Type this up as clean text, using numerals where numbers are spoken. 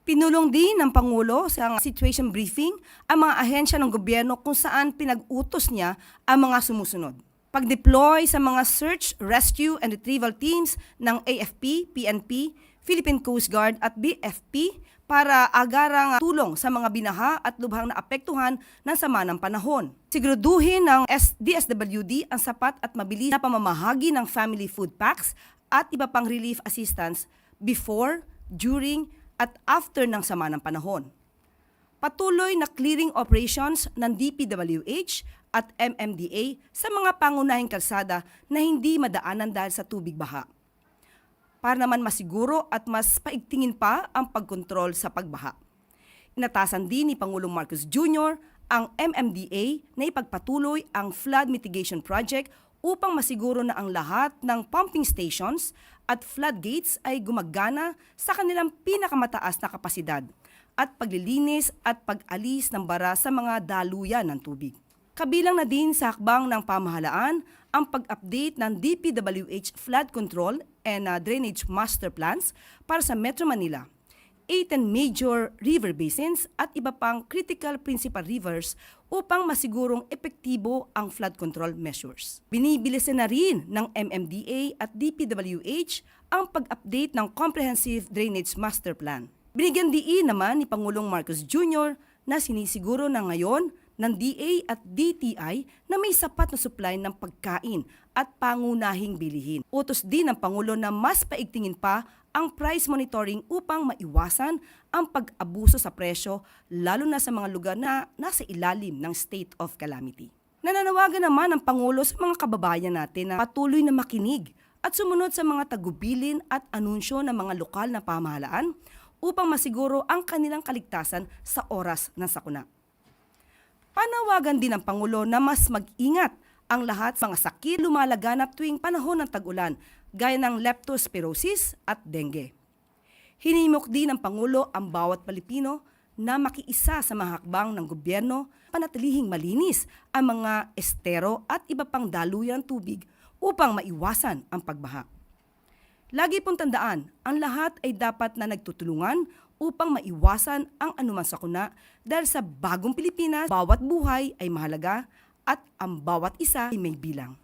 Pinulong din ng Pangulo sa situation briefing ang mga ahensya ng gobyerno kung saan pinag-utos niya ang mga sumusunod. Pag-deploy sa mga search, rescue, and retrieval teams ng AFP, PNP, Philippine Coast Guard at BFP para agarang tulong sa mga binaha at lubhang naapektuhan ng sama ng panahon. Siguraduhin ng DSWD ang sapat at mabilis na pamamahagi ng family food packs at iba pang relief assistance before, during, at after ng sama ng panahon. Patuloy na clearing operations ng DPWH at MMDA sa mga pangunahing kalsada na hindi madaanan dahil sa tubig baha, para naman masiguro at mas paigtingin pa ang pagkontrol sa pagbaha. Inatasan din ni Pangulong Marcos Jr. ang MMDA na ipagpatuloy ang flood mitigation project upang masiguro na ang lahat ng pumping stations at floodgates ay gumagana sa kanilang pinakamataas na kapasidad at paglilinis at pag-alis ng bara sa mga daluyan ng tubig. Kabilang na din sa hakbang ng pamahalaan ang pag-update ng DPWH Flood Control and Drainage Master Plans para sa Metro Manila, 18 major river basins at iba pang critical principal rivers upang masigurong epektibo ang flood control measures. Binibilisan na rin ng MMDA at DPWH ang pag-update ng Comprehensive Drainage Master Plan. Binigyan diin naman ni Pangulong Marcos Jr. na sinisiguro na ngayon ng DA at DTI na may sapat na supply ng pagkain at pangunahing bilihin. Utos din ng Pangulo na mas paigtingin pa ang price monitoring upang maiwasan ang pag-abuso sa presyo lalo na sa mga lugar na nasa ilalim ng state of calamity. Nananawagan naman ang Pangulo sa mga kababayan natin na patuloy na makinig at sumunod sa mga tagubilin at anunsyo ng mga lokal na pamahalaan upang masiguro ang kanilang kaligtasan sa oras ng sakuna. Panawagan din ng Pangulo na mas mag-ingat ang lahat sa mga sakit lumalaganap tuwing panahon ng tag-ulan gaya ng leptospirosis at dengue. Hinimok din ng Pangulo ang bawat Pilipino na makiisa sa mga hakbang ng gobyerno panatilihing malinis ang mga estero at iba pang daluyan ng tubig upang maiwasan ang pagbaha. Lagi pong tandaan, ang lahat ay dapat na nagtutulungan upang maiwasan ang anumang sakuna dahil sa bagong Pilipinas, bawat buhay ay mahalaga at ang bawat isa ay may bilang.